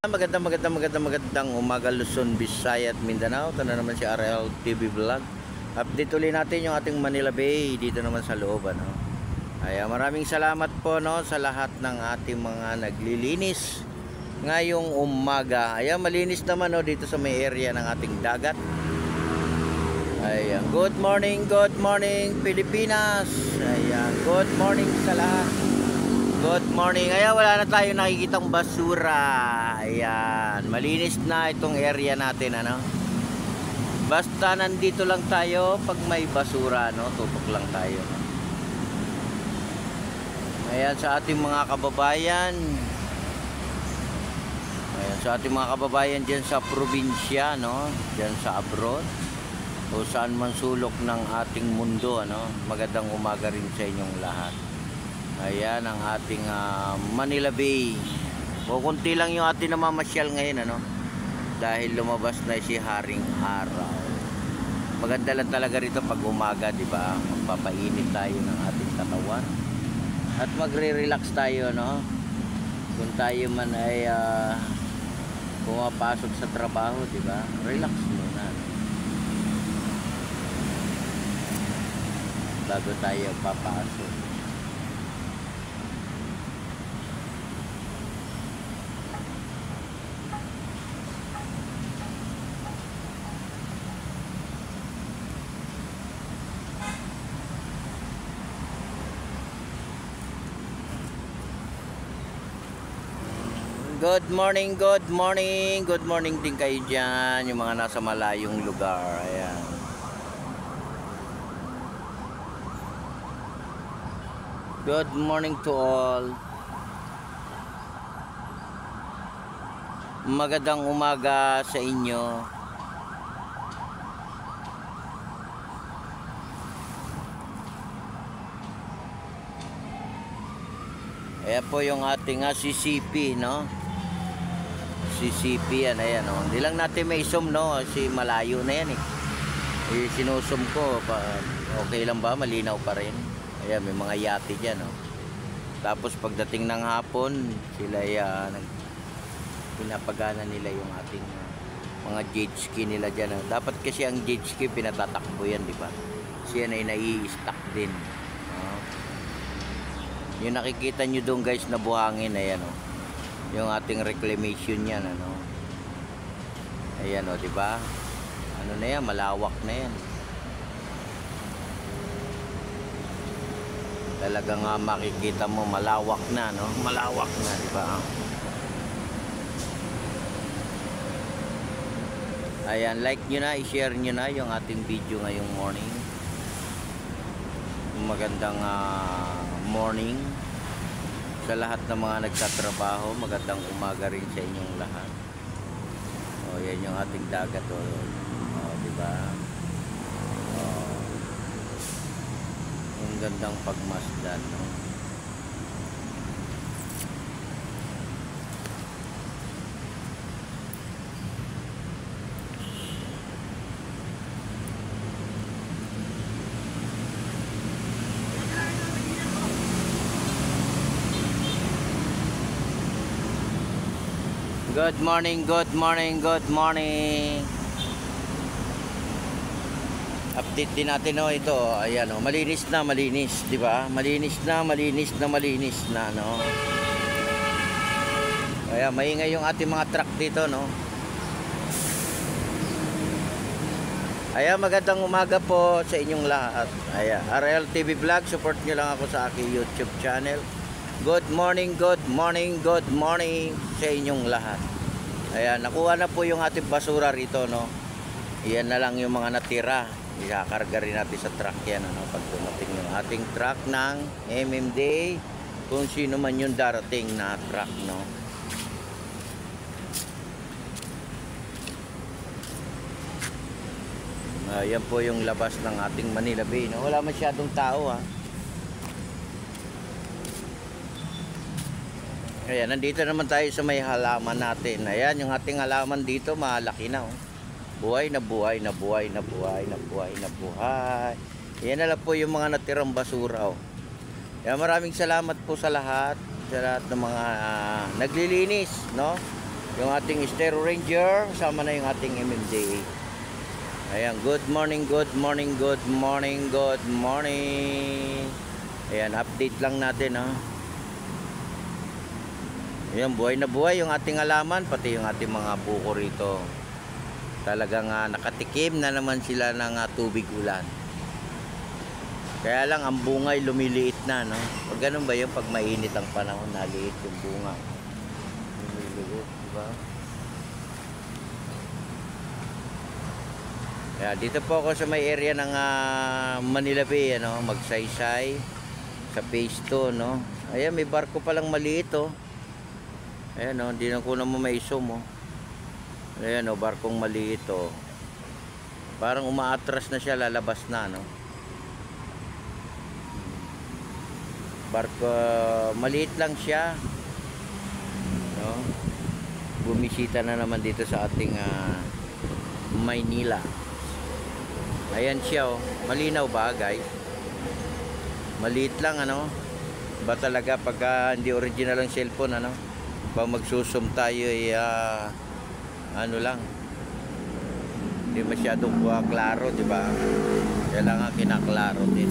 Magandang umaga Luzon, Visayas at Mindanao. Ito na naman si RL TV Vlog. Update ulit natin yung ating Manila Bay dito naman sa loob, ano. Maraming salamat po, no, sa lahat ng ating mga naglilinis ngayong umaga. Malinis naman, no, dito sa may area ng ating dagat. Good morning Pilipinas. Good morning sa lahat. Good morning. Wala na tayo nakikitang basura. Malinis na itong area natin, ano. Basta nandito lang tayo pag may basura, no, tutok lang tayo. Sa ating mga kababayan. Sa ating mga kababayan diyan sa probinsya, no, diyan sa abroad o saan man sulok ng ating mundo, ano. Magandang umaga rin sa inyong lahat. Ang ating Manila Bay. Kunti lang yung ating namamasyal ngayon, ano, dahil lumabas na si Haring Araw. Maganda lang talaga rito pag umaga, di ba? Magpapainit tayo ng ating katawan at magre-relax tayo, no? Kung tayo man ay pumapasok sa trabaho, di ba? Relax muna, no? Bago tayo papasok. Good morning din kayo dyan, yung mga nasa malayong lugar. Good morning to all. Magandang umaga sa inyo. Po yung ating CCP, no? CCP yan, oh. Hindi lang natin may zoom, no, kasi malayo na yan, sinusum ko okay lang ba, malinaw pa rin. May mga yate dyan, oh. Tapos pagdating ng hapon sila pinapagana nila yung ating mga jet ski nila dyan, oh. Dapat kasi ang jet ski pinatatakbo yan, di ba? Kasi yan ay nai-stack din, oh. Yung nakikita nyo doon, guys, na buhangin, oh. Yung ating reclamation yan, ano. Oh, di ba? Ano na yan, malawak na yan. Talaga nga makikita mo malawak na, no? Malawak na, di ba? Like nyo na, i-share nyo na yung ating video ngayong morning. Magandang morning sa lahat ng mga nagtatrabaho. Magandang umaga rin sa inyong lahat. Yan yung ating dagat, diba? Ang gandang pagmasdan, no? Good morning. Update din natin, no, ito. Malinis na, di ba? Malinis na, no. Maingay yung ating mga truck dito, no. Magandang umaga po sa inyong lahat. RL TV Vlog, support nyo lang ako sa aking YouTube channel. Good morning sa inyong lahat. Nakuha na po yung ating basura rito, no. Iyan na lang yung mga natira. Ikakarga rin natin sa truck yan, ano, pag dumating yung ating truck ng MMD, kung sino man yung darating na truck, no. Yan po yung labas ng ating Manila Bay, no. Wala masyadong tao, nandito naman tayo sa may halaman natin. Yung ating halaman dito, malaki na, oh. Buhay na buhay. Yan na lang po yung mga natirang basura, oh. Maraming salamat po sa lahat ng mga naglilinis, no? yung ating Stereo Ranger, kasama na yung ating MMDA. Ayan, good morning, good morning, good morning, good morning. Ayan, update lang natin, ha. Ayan, buhay na buhay yung ating halaman, pati yung ating mga buko rito. Talagang nakatikim na naman sila ng tubig ulan. Kaya lang ang bungay lumiliit na, no? Pag ganun ba yung pag mainit ang panahon, naliit yung bunga. Lumiliit, diba? Kaya dito po ako sa may area ng Manila Bay, ano, magsaysay sa phase 2, no? Ayan, may barko palang maliit, oh. Ayan, oh, hindi na ko naman may zoom, oh. Ayan, oh, barkong maliit, oh. Parang umaatras na siya, lalabas na, no? Barko, maliit lang siya, no? Bumisita na naman dito sa ating Maynila. Ayan siya, oh. Malinaw ba, guys? Maliit lang, ano? Ba talaga pagka hindi original ang cellphone, ano? Pag magsusum tayo ay ano lang, hindi masyadong klaro, di ba? Kailangan kinaklaro din.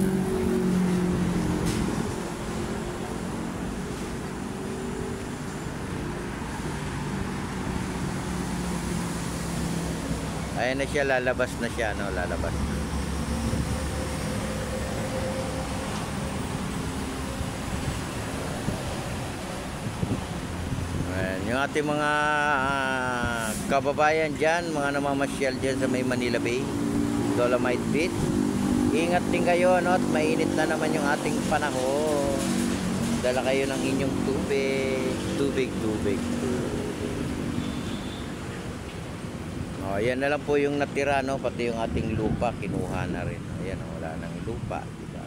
Ayan na siya, lalabas na siya, no? Lalabas na. Yung ating mga kababayan dyan, mga namamasyal dyan sa may Manila Bay, Dolomite Beach, ingat din kayo, no? At mainit na naman yung ating panahon. Dala kayo ng inyong tubig. O, ayan na lang po yung natira, no? Pati yung ating lupa kinuha na rin. Ayan, wala nang lupa, diba?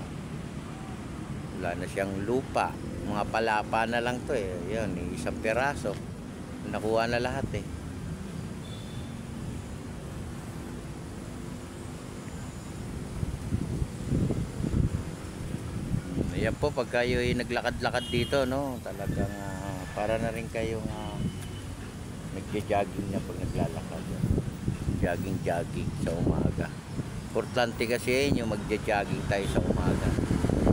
Wala na siyang lupa. Mga palapa na lang to, eh. Ayan, isang piraso nakuha na lahat, eh. Ayan po, pag kayo ay naglakad-lakad dito, no, talagang para na rin kayong nagja-jogging na pag naglalakad. Jogging sa umaga. Importante kasi yung magja-jogging tayo sa umaga.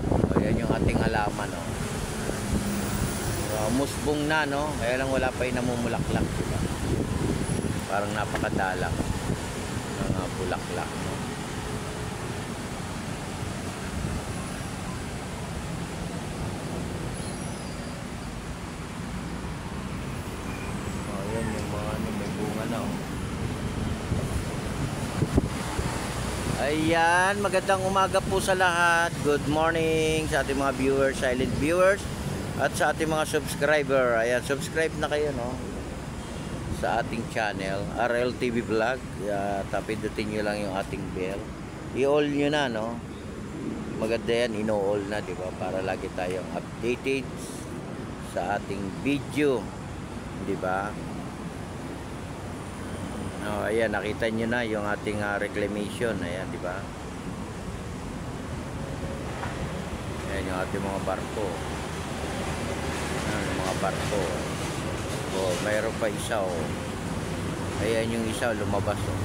So, ayan yung ating halaman, no. Musbong na, no? Kaya lang wala pa yung namumulaklak, diba? Parang napakadalang ng bulaklak, no? Oh, yan yung mga may bunga na, oh. Ayan, magandang umaga po sa lahat. Good morning sa ating mga viewers, silent viewers, at sa ating mga subscriber. Ayan, subscribe na kayo, no, sa ating channel RLTV Vlog. Pindutin nyo lang yung ating bell, i-all nyo na, no. Maganda yan, ino-all na, diba, para lagi tayong updated sa ating video, diba. Ayan, nakita nyo na yung ating reclamation. Ayan, diba. Ayan yung ating mga barko. Mga barko. Oh, mayroon pa isa, oh. Ayan yung isa, lumabas, oh.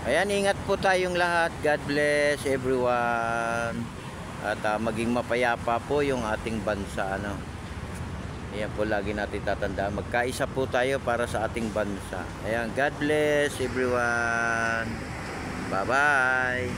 Ayan, ingat po tayong lahat. God bless everyone. At maging mapayapa po yung ating bansa, ano. Ayan po, lagi natin tatandaan, magkaisa po tayo para sa ating bansa. Ayan, God bless everyone. Bye-bye.